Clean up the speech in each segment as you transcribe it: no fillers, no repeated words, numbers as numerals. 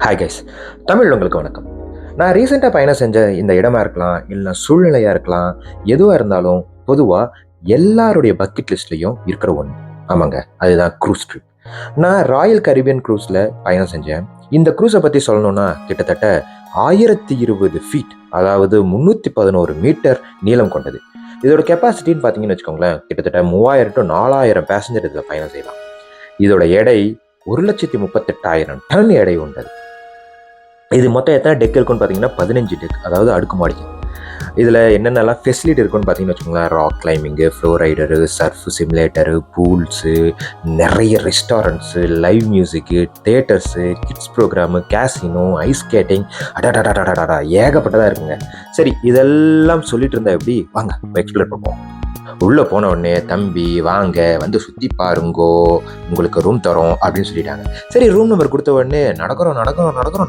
Hi guys, Tamil உங்களுக்கு வணக்கம். நான் ரீசெண்டாக பயணம் செஞ்ச இந்த இடமா இருக்கலாம், இல்லை சூழ்நிலையாக இருக்கலாம், எதுவாக இருந்தாலும் பொதுவாக எல்லாருடைய பக்கெட் லிஸ்ட்லேயும் இருக்கிற ஒன்று. ஆமாங்க, அதுதான் க்ரூஸ் ட்ரிப். நான் ராயல் கரீபியன் க்ரூஸில் பயணம் செஞ்சேன். இந்த க்ரூஸை பற்றி சொல்லணும்னா கிட்டத்தட்ட 1020 ஃபீட், அதாவது 311 மீட்டர் நீளம் கொண்டது. இதோட கெப்பாசிட்டின்னு பார்த்தீங்கன்னு வச்சுக்கோங்களேன், கிட்டத்தட்ட 3000 to 4000 பேசஞ்சர் இதில் பயணம் செய்யலாம். இதோட எடை 1,38,000 டன் எடை உண்டது. இது மொத்தம் எத்தனை டெக் இருக்குன்னு பார்த்தீங்கன்னா 15 டெக், அதாவது அடுக்குமாடிக்கு. இதில் என்னென்னலாம் ஃபெசிலிட்டி இருக்குன்னு பார்த்தீங்கன்னு வச்சுக்கோங்களேன், rock climbing, flow rider, surf simulator, pools, நிறைய restaurants, live music, theatres, kids programme, casino, ice skating, அடாடாடாடாடா ஏகப்பட்டதாக இருக்குங்க. சரி, இதெல்லாம் சொல்லிட்டு இருந்தா எப்படி, வாங்க எக்ஸ்ப்ளோர் பண்ணுவோம். உள்ளே போன உடனே தம்பி வாங்க வந்து சுற்றி பாருங்கோ, உங்களுக்கு ரூம் தரோம் அப்படின்னு சொல்லிட்டாங்க. சரி, ரூம் நம்பர் கொடுத்த உடனே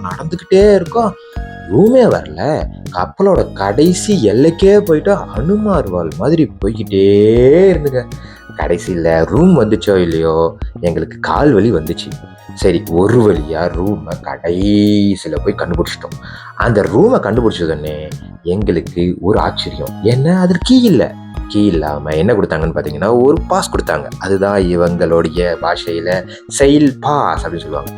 நடந்துக்கிட்டே இருக்கோம். ரூமே வரல. கப்பலோட கடைசி எல்லைக்கே போயிட்டு ஹனுமார்வால் மாதிரி போய்கிட்டே இருந்துங்க. கடைசியில் ரூம் வந்துச்சோ இல்லையோ, எங்களுக்கு கால் வலி வந்துச்சு. சரி, ஒரு வழியாக ரூமை கடைசியில் போய் கண்டுபிடிச்சிட்டோம். அந்த ரூமை கண்டுபிடிச்சதுன்னே எங்களுக்கு ஒரு ஆச்சரியம். ஏன்னா அதில் கீ இல்லை. கீ இல்லாமல் என்ன கொடுத்தாங்கன்னு பார்த்தீங்கன்னா ஒரு பாஸ் கொடுத்தாங்க. அதுதான் இவங்களுடைய பாஷையில் செயில் பாஸ் அப்படின்னு சொல்லுவாங்க.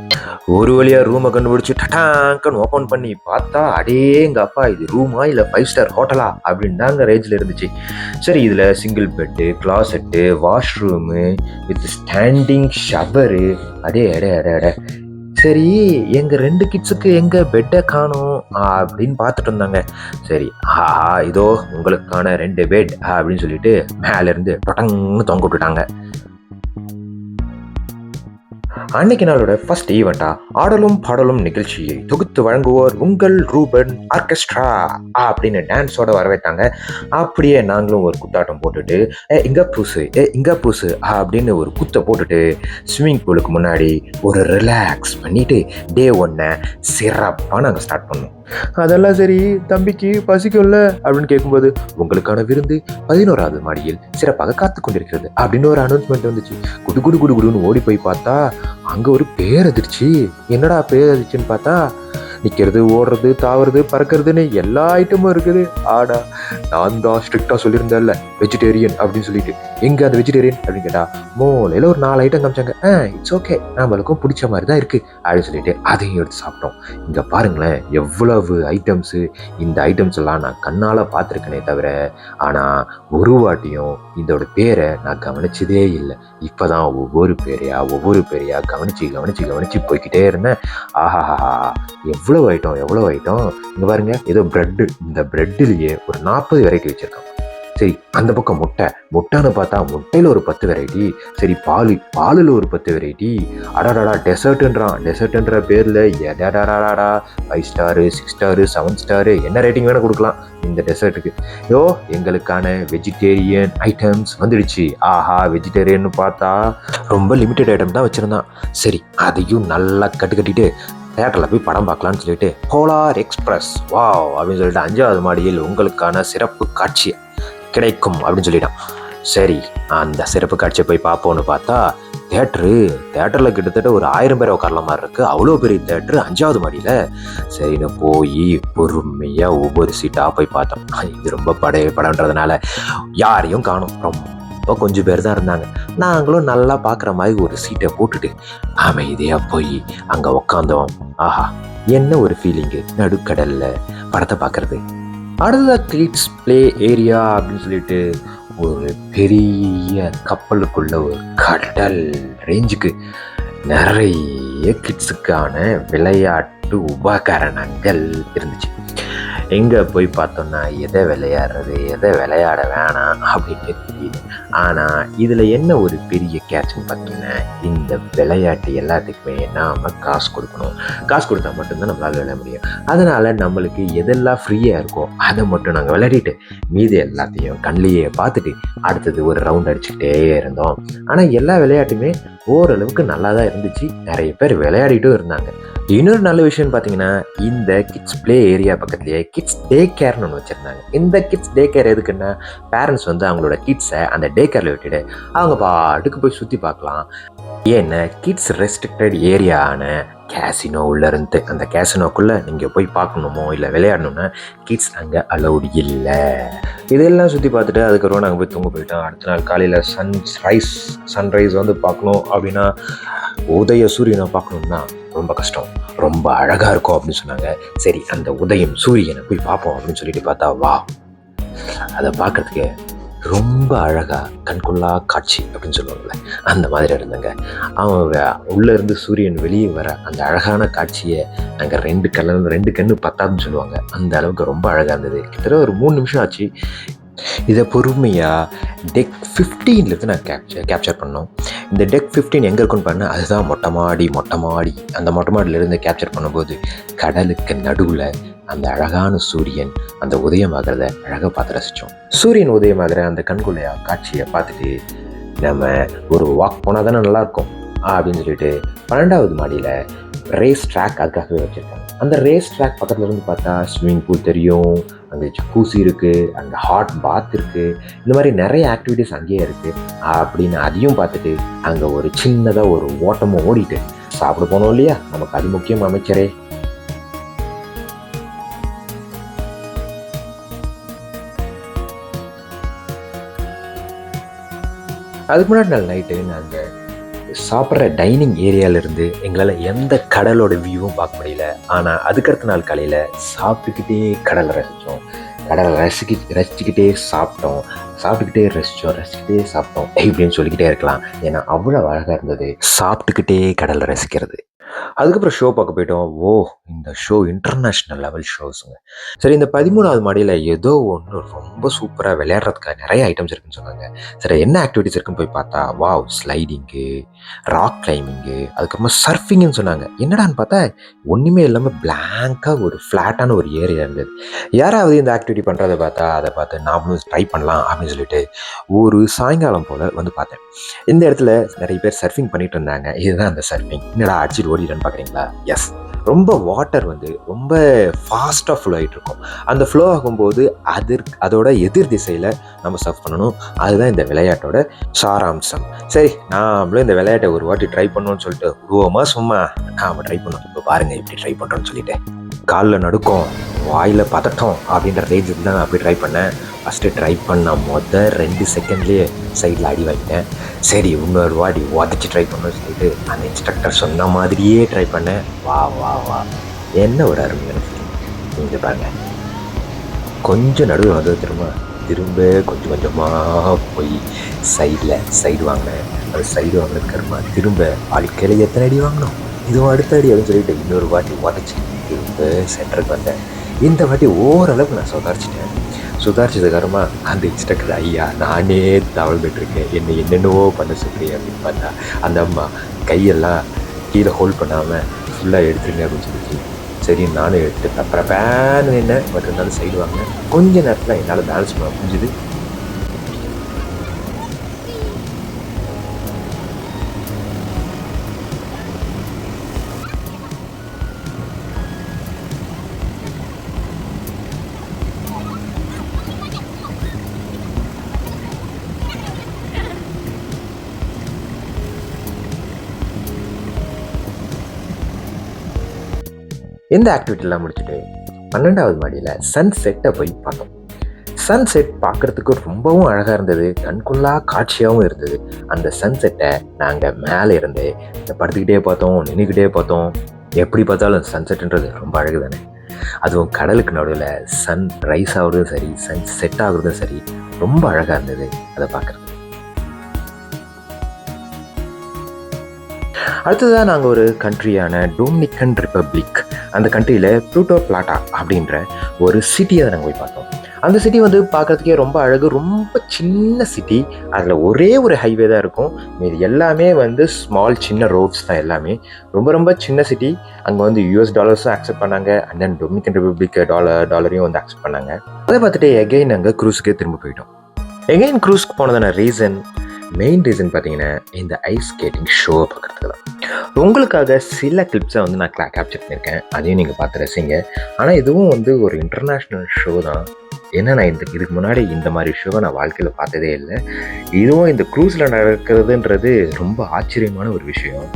ஒரு வழியாக ரூமை கண்டுபிடிச்சி டட்டாங்கன்னு ஓப்பன் பண்ணி பார்த்தா, அடேங்க அப்பா, இது ரூமா இல்லை 5 ஸ்டார் ஹோட்டலா அப்படின்னு தாங்க ரேஞ்சில் இருந்துச்சு. சரி, இதில் single bed, closet, washroom with standing shower. அடே அடே அடே அடே. சரி, எங்கள் 2 கிட்ஸுக்கு எங்கள் பெட்டை காணும் அப்படின்னு பார்த்துட்டு இருந்தாங்க. சரி, இதோ உங்களுக்கான 2 பெட் அப்படின்னு சொல்லிட்டு மேலேருந்து டொட்டங்னு தொங்க விட்டுட்டாங்க. அன்னைக்கு நாளோட ஃபர்ஸ்ட் ஈவெண்டா ஆடலும் பாடலும் நிகழ்ச்சியை தொகுத்து வழங்குவோர் உங்கள் ரூபன் ஆர்கெஸ்ட்ரா அப்படின்னு டான்ஸோட வரவேற்றாங்க. அப்படியே நாங்களும் ஒரு குத்தாட்டம் போட்டுட்டு இங்க பூசு அப்படின்னு ஒரு குத்தை போட்டுட்டு ஸ்விம்மிங் பூலுக்கு முன்னாடி ஒரு ரிலாக்ஸ் பண்ணிட்டு டே 1 சிறப்பாக நாங்கள் ஸ்டார்ட் பண்ணோம். அதெல்லாம் சரி, தம்பிக்கு பசிக்கும்ல அப்படின்னு கேட்கும்போது, உங்களுக்கான விருந்து 11வது மாடியில் சிறப்பாக காத்து கொண்டிருக்கிறது அப்படின்னு ஒரு அனௌன்ஸ்மெண்ட் வந்துச்சு. குடு குடு குடு குடுன்னு ஓடி போய் பார்த்தா அங்க ஒரு பேரதிர்ச்சி. என்னடா பேரதிர்ச்சின்னு பார்த்தா, நிற்கிறது, ஓடுறது, தாவறது, பறக்கிறதுன்னு எல்லா ஐட்டமும் இருக்குது. ஆடா, நான் தான் ஸ்ட்ரிக்டாக சொல்லியிருந்தேன்ல வெஜிடேரியன் அப்படின்னு சொல்லிட்டு, எங்கே அந்த வெஜிடேரியன் அப்படின்னு கேட்டா மூலையில் ஒரு 4 ஐட்டம் காமிச்சாங்க. இட்ஸ் ஓகே, நம்மளுக்கும் பிடிச்ச மாதிரி தான் இருக்குது அப்படின்னு சொல்லிட்டு அதையும் எடுத்து சாப்பிட்டோம். இங்கே பாருங்களேன் எவ்வளவு ஐட்டம்ஸு. இந்த ஐட்டம்ஸ் எல்லாம் நான் கண்ணால் பார்த்துருக்கேனே தவிர, ஆனால் ஒரு வாட்டியும் இதோட பேரை நான் கவனிச்சதே இல்லை. இப்போ தான் ஒவ்வொரு பேரையா கவனிச்சு போய்கிட்டே இருந்தேன். ஆஹாஹா, எவ்வளோ ஐட்டம். இங்கே பாருங்க, ஏதோ பிரெட்டு. இந்த பிரெட்டுலேயே ஒரு 40 வெரைட்டி வச்சுருக்காங்க. சரி, அந்த பக்கம் முட்டைன்னு பார்த்தா முட்டையில் ஒரு 10 வெரைட்டி. சரி, பாலில் ஒரு 10 வெரைட்டி. அடாடாடா, டெசர்ட்ன்ற பேரில் எடாடாடாடா 5 ஸ்டாரு, 6 ஸ்டாரு, 7 ஸ்டாரு, என்ன ரேட்டிங் வேணும் கொடுக்கலாம் இந்த டெசர்ட்டுக்கு. எங்களுக்கான வெஜிடேரியன் ஐட்டம்ஸ் வந்துடுச்சு. ஆஹா, வெஜிடேரியன் பார்த்தா ரொம்ப லிமிட்டட் ஐட்டம் தான் வச்சுருந்தான். சரி, அதையும் நல்லா கட்டிட்டு தேட்டரில் போய் படம் பார்க்கலான்னு சொல்லிட்டு போலார் எக்ஸ்பிரஸ் வாவ் அப்படின்னு சொல்லிட்டு 5வது மாடியில் உங்களுக்கான சிறப்பு காட்சி கிடைக்கும் அப்படின்னு சொல்லிட்டான். சரி, அந்த சிறப்பு காட்சியை போய் பார்ப்போன்னு பார்த்தா தேட்டரில் கிட்டத்தட்ட ஒரு 1000 பேர் உட்காரல மாதிரி இருக்குது. அவ்வளோ பெரிய தேட்டரு 5வது மாடியில். சரின்னு போய் பொறுமையாக ஒவ்வொரு சீட்டாக போய் பார்த்தோம். இது ரொம்ப படம்ன்றதுனால யாரையும் காணும். ரொம்ப கொஞ்சம் பேர் தான் இருந்தாங்க. நாங்களும் நல்லா பார்க்குற மாதிரி ஒரு சீட்டை போட்டுட்டு அமைதியாக போய் அங்கே உக்காந்தோம். ஆஹா, என்ன ஒரு ஃபீலிங்கு, நடுக்கடலில் படத்தை பார்க்குறது. அடுத்த கிட்ஸ் பிளே ஏரியா அப்படின்னு சொல்லிட்டு ஒரு பெரிய கப்பலுக்குள்ள ஒரு கடல் ரேஞ்சுக்கு நிறைய கிட்ஸுக்கான விளையாட்டு உபகரணங்கள் இருந்துச்சு. எங்கே போய் பார்த்தோன்னா எதை விளையாடுறது, எதை விளையாட வேணாம் அப்படின்னு தெரியல. ஆனால் இதில் என்ன ஒரு பெரிய கேட்ச்ன்னு பார்த்தீங்கன்னா, இந்த விளையாட்டு எல்லாத்துக்குமே நாம் காசு கொடுக்கணும். காசு கொடுத்தா மட்டும்தான் நம்மளால் விளையாட முடியும். அதனால் நம்மளுக்கு எதெல்லாம் ஃப்ரீயாக இருக்கோ அதை மட்டும் நாங்கள் விளையாடிட்டு மீதி எல்லாத்தையும் கண்ணிலேயே பார்த்துட்டு அடுத்தது ஒரு ரவுண்ட் அடிச்சுக்கிட்டே இருந்தோம். ஆனால் எல்லா விளையாட்டுமே ஓரளவுக்கு நல்லா தான் இருந்துச்சு. நிறைய பேர் விளையாடிட்டும் இருந்தாங்க. இன்னொரு நல்ல விஷயம் பார்த்தீங்கன்னா, இந்த கிட்ஸ் ப்ளே ஏரியா பக்கத்துலேயே கிட்ஸ் டே கேர்னு ஒன்று வச்சுருந்தாங்க. இந்த கிட்ஸ் டே கேர் எதுக்குன்னா, பேரண்ட்ஸ் வந்து அவங்களோட கிட்ஸை அந்த டே கேரில் விட்டுட்டு அவங்க பாட்டுக்கு போய் சுற்றி பார்க்கலாம். ஏன்னா கிட்ஸ் ரெஸ்ட்ரிக்டட் ஏரியாவான கேசினோ உள்ளேருந்து அந்த கேசினோக்குள்ளே நீங்கள் போய் பார்க்கணுமோ இல்லை விளையாடணுன்னா கிட்ஸ் அங்கே அலௌடு இல்லை. இதெல்லாம் சுற்றி பார்த்துட்டு அதுக்கப்புறம் நாங்கள் போய் தூங்க போயிட்டோம். அடுத்த நாள் காலையில் சன்ரைஸ் வந்து பார்க்கணும் அப்படின்னா, உதய சூரியனை பார்க்கணுன்னா ரொம்ப கஷ்டம், ரொம்ப அழகாக இருக்கும் அப்படின்னு சொன்னாங்க. சரி, அந்த உதயம் சூரியனை போய் பார்ப்போம் அப்படின்னு சொல்லிட்டு பார்த்தா, வா, அதை பார்க்கறதுக்கு ரொம்ப அழகாக கண்கொள்ளா காட்சி அப்படின்னு சொல்லுவாங்கள்ல, அந்த மாதிரி இருந்தங்க. அவங்க உள்ளேருந்து சூரியன் வெளியே வர அந்த அழகான காட்சியை நாங்கள் ரெண்டு கண்ணு பத்தாதுன்னு சொல்லுவாங்க, அந்த அளவுக்கு ரொம்ப அழகாக இருந்தது. கிட்டத்தட்ட ஒரு 3 நிமிஷம் ஆச்சு. இதை பொறுமையாக டெக் 15லேருந்து நான் கேப்சர் பண்ணோம். இந்த டெக் 15 எங்கே இருக்குன்னு பண்ணால் அதுதான் மொட்டை மாடி. அந்த மொட்டை மாடியிலேருந்து கேப்சர் பண்ணும்போது கடலுக்கு நடுவில் அந்த அழகான சூரியன் அந்த உதயமாகிறத அழகாக பார்த்து ரசித்தோம். சூரியன் உதயமாகிற அந்த கண்கொள்ளையா காட்சியை பார்த்துட்டு நம்ம ஒரு வாக் போனால் தானே நல்லாயிருக்கும் அப்படின்னு சொல்லிட்டு 12வது மாடியில் ரேஸ் ட்ராக் அதுக்காகவே வச்சுருக்காங்க. அந்த ரேஸ் ட்ராக் பக்கத்தில் இருந்து பார்த்தா ஸ்விம்மிங் பூல் தெரியும், அங்கே ஜக்கூசி இருக்குது, அங்கே ஹாட் பாத் இருக்குது, இந்த மாதிரி நிறைய ஆக்டிவிட்டீஸ் அங்கேயே இருக்குது அப்படின்னு அதையும் பார்த்துட்டு அங்கே ஒரு சின்னதாக ஒரு ஓட்டமும் ஓடிட்டு சாப்பிட போனோம் இல்லையா, நமக்கு அது முக்கியம் அமைச்சரே. அதுக்கு முன்னாடி நாள் நைட்டு நாங்கள் சாப்பிட்ற டைனிங் ஏரியாவிலேருந்து எங்களால் எந்த கடலோட வியூவும் பார்க்க முடியல. ஆனால் அதுக்கடுத்த நாள் காலையில் சாப்பிட்டுக்கிட்டே கடலை ரசித்தோம், கடலை ரசிச்சுக்கிட்டே சாப்பிட்டுக்கிட்டே சாப்பிட்டோம் இப்படின்னு சொல்லிக்கிட்டே இருக்கலாம். ஏன்னா அவ்வளோ அழகாக இருந்தது சாப்பிட்டுக்கிட்டே கடலை ரசிக்கிறது. அதுக்கப்புறம் ஷோ பார்க்க போயிட்டோம். இந்த ஷோ இன்டர்நேஷ்னல் லெவல் ஷோஸுங்க. சரி, இந்த 13வது மாடியில் ஏதோ ஒன்று ரொம்ப சூப்பராக விளையாடுறதுக்காக நிறைய ஐட்டம்ஸ் இருக்குன்னு சொன்னாங்க. சரி, என்ன ஆக்டிவிட்டிஸ் இருக்குன்னு போய் பார்த்தா, ஸ்லைடிங்கு, ராக் கிளைம்பிங்கு, அதுக்கப்புறமா சர்ஃபிங்னு சொன்னாங்க. என்னடான்னு பார்த்தா ஒன்றுமே இல்லாமல் பிளாங்காக ஒரு ஃப்ளாட்டான ஒரு ஏரியா இருந்தது. யாராவது இந்த ஆக்டிவிட்டி பண்ணுறதை பார்த்தா அதை பார்த்து நாமளும் ட்ரை பண்ணலாம் அப்படின்னு சொல்லிட்டு ஒரு சாயங்காலம் போல் வந்து பார்த்தேன். இந்த இடத்துல நிறைய பேர் சர்ஃபிங் பண்ணிட்டு இருந்தாங்க. இதுதான் அந்த சர்ஃபிங். என்னடா அடிச்சுட்டு ஓடிடுன்னு பார்க்குறீங்களா? எஸ், ரொம்ப வாட்டர் வந்து ரொம்ப ஃபாஸ்ட்டாக ஃப்ளோ ஆகிட்டு இருக்கும். அந்த ஃப்ளோ ஆகும்போது அதோட எதிர் திசையில் நம்ம சர்ஃப் பண்ணணும். அதுதான் இந்த விளையாட்டோட சாராம்சம். சரி, நாமளும் இந்த விளையாட்டை ஒரு வாட்டி ட்ரை பண்ணோன்னு சொல்லிட்டு சும்மா நாம் ட்ரை பண்ணோம். இப்போ பாருங்கள் எப்படி ட்ரை பண்ணுறோன்னு சொல்லிட்டு. காலில் நடுக்கும், வாயில் பதட்டம் அப்படின்ற ரேஞ்சுக்கு தான் நான் அப்படி ட்ரை பண்ணேன். ஃபஸ்ட்டு ட்ரை பண்ண 2 செகண்ட்லேயே சைடில் அடி வாங்கிட்டேன். சரி, இன்னொரு வாடி உதச்சி ட்ரை பண்ணணும்னு சொல்லிட்டு அந்த இன்ஸ்ட்ரக்டர் சொன்ன மாதிரியே ட்ரை பண்ணேன். வா என்ன ஒரு அருமையான ஃபீலிங். நீங்கள் பாருங்கள், கொஞ்சம் நடுவில் வந்து திரும்ப கொஞ்சமாக போய் சைடு வாங்கினேன். அது சைடு வாங்கினதுக்கு திரும்ப வாழ்க்கையில் எத்தனை அடி வாங்கினோம், இதுவும் அடுத்த அடி அப்படின்னு சொல்லிட்டு இன்னொரு வாட்டி உதச்சி திரும்ப சென்டருக்கு வந்தேன். இந்த வாட்டி ஓரளவுக்கு நான் சுதாரிச்சதுக்கப்புறமா அந்த இன்ஸ்ட்ரக்டர், ஐயா நானே தவழ்ந்துட்டுருக்கேன், என்னென்னவோ பண்ண சொல்கிறேன் அப்படின்னு பார்த்தா அந்த அம்மா கையெல்லாம் கீழே ஹோல்ட் பண்ணாமல் ஃபுல்லாக எடுத்துருங்க அப்படின்னு சொல்லிச்சு. சரி, நானும் எடுத்து அப்புறம் பேன் என்ன பட் இருந்தாலும் சைடு வாங்கினேன். கொஞ்ச நேரத்தில் என்னால் பேலன்ஸ் பண்ண முடிஞ்சுது. இந்த ஆக்டிவிட்டிலாம் முடிச்சுட்டு 12வது மாடியில் சன்செட்டை போய் பார்த்தோம். சன்செட் பார்க்குறதுக்கு ரொம்பவும் அழகாக இருந்தது, கண்கொள்ளா காட்சியாகவும் இருந்தது. அந்த சன்செட்டை நாங்கள் மேலே இருந்து படுத்துக்கிட்டே பார்த்தோம், நின்றுக்கிட்டே பார்த்தோம். எப்படி பார்த்தாலும் சன்செட்டுன்றது ரொம்ப அழகு தானே. அதுவும் கடலுக்கு நடுவில் சன் ரைஸ் ஆகுறதும் சரி, சன் செட் ஆகுறதும் சரி, ரொம்ப அழகாக இருந்தது அதை பார்க்குறது. அடுத்ததாக நாங்கள் ஒரு கண்ட்ரியான டொமினிக்கன் ரிப்பப்ளிக், அந்த கண்ட்ரியில் புர்ட்டோ பிளாட்டா அப்படின்ற ஒரு சிட்டியை நாங்கள் போய் பார்த்தோம். அந்த சிட்டி வந்து பார்க்குறதுக்கே ரொம்ப அழகு, ரொம்ப சின்ன சிட்டி. அதில் ஒரே ஒரு ஹைவே தான் இருக்கும், இது எல்லாமே வந்து சின்ன ரோட்ஸ் தான் எல்லாமே. ரொம்ப சின்ன சிட்டி. அங்கே வந்து US டாலர்ஸும் அக்செப்ட் பண்ணாங்க, அண்ட் தென் டொமினிக்கன் ரிப்பப்ளிக் டாலரையும் வந்து அக்செப்ட் பண்ணாங்க. அதை பார்த்துட்டு எகைன் நாங்கள் க்ரூஸுக்கே திரும்ப போயிட்டோம். எகைன் க்ரூஸ்க்கு போனதான ரீசன், மெயின் ரீசன் பார்த்தீங்கன்னா இந்த ஐஸ் ஸ்கேட்டிங் ஷோவை பார்க்குறதுக்கு தான். உங்களுக்காக சில கிளிப்ஸை வந்து நான் கேப்சர் பண்ணியிருக்கேன், அதையும் நீங்கள் பார்த்து ரசிங்க. ஆனால் இதுவும் வந்து ஒரு இன்டர்நேஷ்னல் ஷோ தான். ஏன்னா நான் இதுக்கு முன்னாடி இந்த மாதிரி ஷோவை நான் வாழ்க்கையில் பார்த்ததே இல்லை. இதுவும் இந்த க்ரூஸில் நடக்கிறதுன்றது ரொம்ப ஆச்சரியமான ஒரு விஷயம்.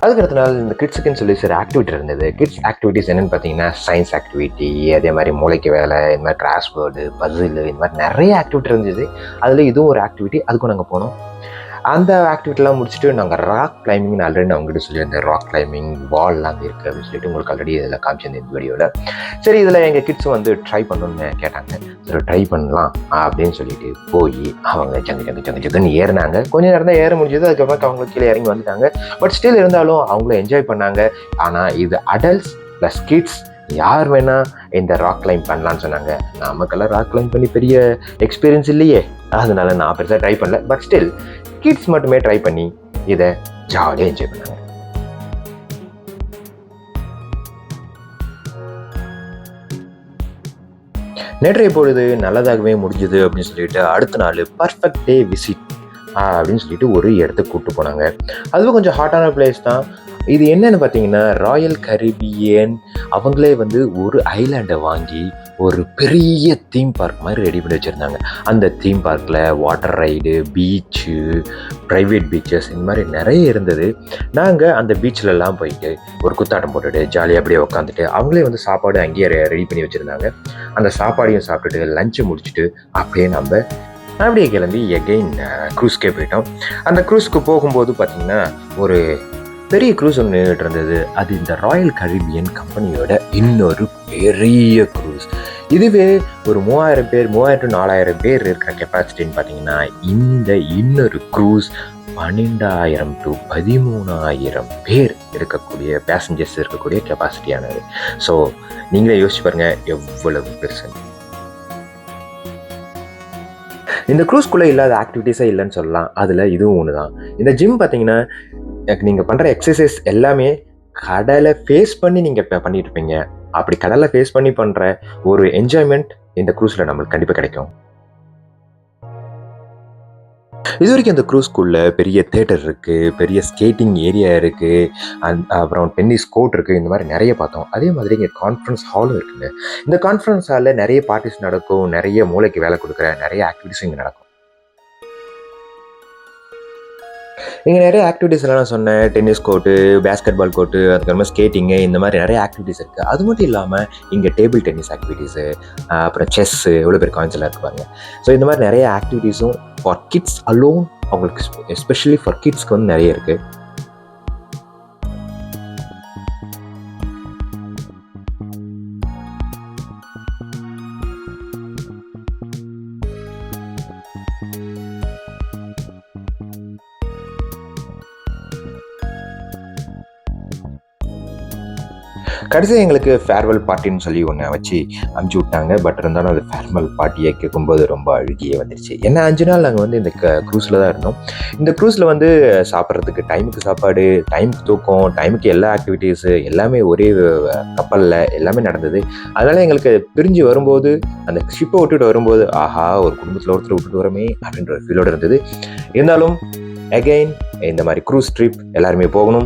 அதுக்கு அடுத்த நாள் இந்த கிட்ஸுக்குன்னு சொல்லி சில ஆக்டிவிட்டி இருந்தது. கிட்ஸ் ஆக்டிவிட்டிஸ் என்னென்னு பார்த்தீங்கன்னா சயின்ஸ் ஆக்டிவிட்டி, அதே மாதிரி மூளைக்கு வேலை, இந்த மாதிரி கிராஸ்வேர்டு, பசில், இந்த மாதிரி நிறைய ஆக்டிவிட்டி இருந்தது. அதில் இதுவும் ஒரு ஆக்டிவிட்டி. அதுக்கும் நாங்கள் போனோம். அந்த ஆக்டிவிட்டிலாம் முடிச்சுட்டு நாங்கள் ராக் கிளைம்பிங் ஆல்ரெடி நான் உங்கள்கிட்ட சொல்லியிருந்தேன். ராக் கிளைம்பிங் வால்லாம் அங்கே இருக்குது அப்படின்னு சொல்லிட்டு உங்களுக்கு ஆல்ரெடி இதில் காமிச்சிருந்தேன் இந்த வீடியோவில். சரி, இதில் எங்கள் கிட்ஸ் வந்து ட்ரை பண்ணணும்னு கேட்டாங்க. சரி ட்ரை பண்ணலாம் அப்படின்னு சொல்லிட்டு போய் அவங்க ஜங்குன்னு ஏறினாங்க. கொஞ்சம் நேரம் தான் ஏற முடிஞ்சது. அதுக்கப்புறம் அவங்க கீழே இறங்கி வந்துட்டாங்க. பட் ஸ்டில் இருந்தாலும் அவங்களும் என்ஜாய் பண்ணாங்க. ஆனால் இது அடல்ட்ஸ் ப்ளஸ் கிட்ஸ் யார் வேணா இந்த ராக் கிளைம் பண்ணலான்னு சொன்னாங்க. நமக்கெல்லாம் ராக் கிளைம் பண்ணி பெரிய எக்ஸ்பீரியன்ஸ் இல்லையே, அதனால நான் பெருசாக ட்ரை பண்ணல. பட் ஸ்டில் கிட்ஸ் மட்டுமே ட்ரை பண்ணி இதை ஜாலியாக என்ஜாய் பண்ணாங்க. நேற்றைய பொழுது நல்லதாகவே முடிஞ்சது அப்படின்னு சொல்லிட்டு அடுத்த நாள் பர்ஃபெக்ட் டே விசிட் அப்படின்னு சொல்லிட்டு ஒரு இடத்துக்கு கூப்பிட்டு போனாங்க. அதுவும் கொஞ்சம் ஹாட்டான பிளேஸ் தான். இது என்னன்னு பார்த்தீங்கன்னா ராயல் கரீபியன் அவங்களே வந்து ஒரு ஐலாண்டை வாங்கி ஒரு பெரிய தீம் பார்க் மாதிரி ரெடி பண்ணி வச்சுருந்தாங்க. அந்த தீம் பார்க்கில் water ride, beach, private beaches இந்த மாதிரி நிறைய இருந்தது. நாங்கள் அந்த பீச்சிலலாம் போயிட்டு ஒரு குத்தாட்டம் போட்டுட்டு ஜாலியாக அப்படியே உட்காந்துட்டு அவங்களே வந்து சாப்பாடு அங்கேயே ரெடி பண்ணி வச்சுருந்தாங்க. அந்த சாப்பாடையும் சாப்பிட்டுட்டு லஞ்சை முடிச்சுட்டு அப்படியே நம்ம அப்படியே கிளம்பி எகெயின் க்ரூஸ்க்கே போயிட்டோம். அந்த க்ரூஸ்க்கு போகும்போது பார்த்திங்கன்னா ஒரு பெரிய க்ரூஸ் ஒன்று இருந்தது. அது இந்த ராயல் கரீபியன் கம்பெனியோட இன்னொரு பெரிய க்ரூஸ். இதுவே ஒரு 3000 பேர் 3000 to 4000 பேர் இருக்கிற கெப்பாசிட்டின்னு பார்த்தீங்கன்னா இந்த இன்னொரு க்ரூஸ் 12,000 to 13,000 பேர் இருக்கக்கூடிய பேசஞ்சர்ஸ் இருக்கக்கூடிய கெப்பாசிட்டியானது. ஸோ நீங்களே யோசிச்சு பாருங்க எவ்வளவு பெருசு. இந்த க்ரூஸ்குள்ளே இல்லாத ஆக்டிவிட்டீஸே இல்லைன்னு சொல்லலாம். அதில் இதுவும் ஒன்று தான். இந்த ஜிம் பார்த்தீங்கன்னா நீங்கள் பண்ணுற எக்ஸசைஸ் எல்லாமே கடலை ஃபேஸ் பண்ணி நீங்கள் பண்ணிட்டு இருப்பீங்க. அப்படி கடலை ஃபேஸ் பண்ணி பண்ணுற ஒரு என்ஜாய்மெண்ட் இந்த க்ரூஸில் நம்மளுக்கு கண்டிப்பாக கிடைக்கும். இது வரைக்கும் அந்த க்ரூஸ்குள்ளே பெரிய தேட்டர் இருக்குது, பெரிய ஸ்கேட்டிங் ஏரியா இருக்குது, அப்புறம் டென்னிஸ் கோர்ட் இருக்குது, இந்த மாதிரி நிறைய பார்த்தோம். அதே மாதிரி இங்கே கான்ஃபரன்ஸ் ஹாலும் இருக்குங்க. இந்த கான்ஃபரன்ஸ் ஹாலில் நிறைய பார்ட்டிஸ் நடக்கும், நிறைய மூளைக்கு வேலை கொடுக்குற நிறைய ஆக்டிவிட்டிஸும் இங்கே நடக்கும். இங்கே நிறைய ஆக்டிவிட்டீஸ் எல்லாம் நான் சொன்னேன். Tennis court, basketball court, அதுக்கப்புறமா ஸ்கேட்டிங்கு, இந்த மாதிரி நிறைய ஆக்டிவிட்டீஸ் இருக்குது. அது மட்டும் இல்லாமல் இங்கே டேபிள் டென்னிஸ் ஆக்டிவிட்டீஸு, அப்புறம் செஸ்ஸு, எவ்வளோ பேர் காயின்ஸ் எல்லாம் இருக்கு பாருங்க. ஸோ இந்த மாதிரி நிறைய ஆக்டிவிட்டீஸும் ஃபார் கிட்ஸ் அலோன், அவங்களுக்கு எஸ்பெஷலி ஃபார் கிட்ஸ்க்கு வந்து நிறைய இருக்குது. கடைசி எங்களுக்கு ஃபேர்வெல் பார்ட்டின்னு சொல்லி ஒன்று வச்சு அனுப்பிச்சி விட்டாங்க. பட் இருந்தாலும் அது ஃபேர்வெல் பார்ட்டியை கேட்கும்போது ரொம்ப அழுகியே வந்துடுச்சு. ஏன்னா 5 நாள் நாங்கள் வந்து இந்த க்ரூஸில் தான் இருந்தோம். இந்த க்ரூஸில் வந்து சாப்பிட்றதுக்கு டைமுக்கு சாப்பாடு, டைமுக்கு தூக்கம், டைமுக்கு எல்லா ஆக்டிவிட்டீஸு எல்லாமே ஒரே கப்பலில் எல்லாமே நடந்தது. அதனால் எங்களுக்கு பிரிஞ்சு வரும்போது அந்த ஷிப்பை விட்டுட்டு வரும்போது ஆஹா ஒரு குடும்பத்தில் ஒருத்தர் விட்டுட்டு வரமே அப்படின்ற ஒரு ஃபீலோடு இருந்தது. இருந்தாலும் அகெயின் இந்த மாதிரி க்ரூஸ் ட்ரிப் எல்லாருமே போகணும்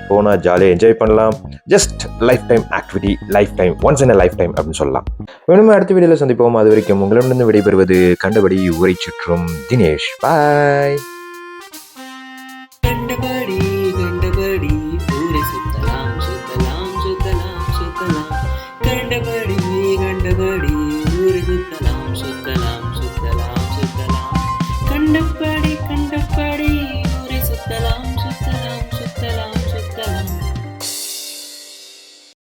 போனால் ஜாலியாக என்ஜாய் பண்ணலாம். Just life time activity, life time once in a life time அப்படின்னு சொல்லலாம். வேணுமே அடுத்த வீடியோவில் சந்திப்போம். அது வரைக்கும் உங்களிடமிருந்து விடைபெறுவது கண்டபடி ஊரை சுற்றும் தினேஷ். பாய். கண்டபடி ஊரை சுத்தலாம் சுத்தலாம் சுத்தலாம் சுத்தலாம். கண்டபடி ஊரை சுத்தலாம் சுத்தலாம்.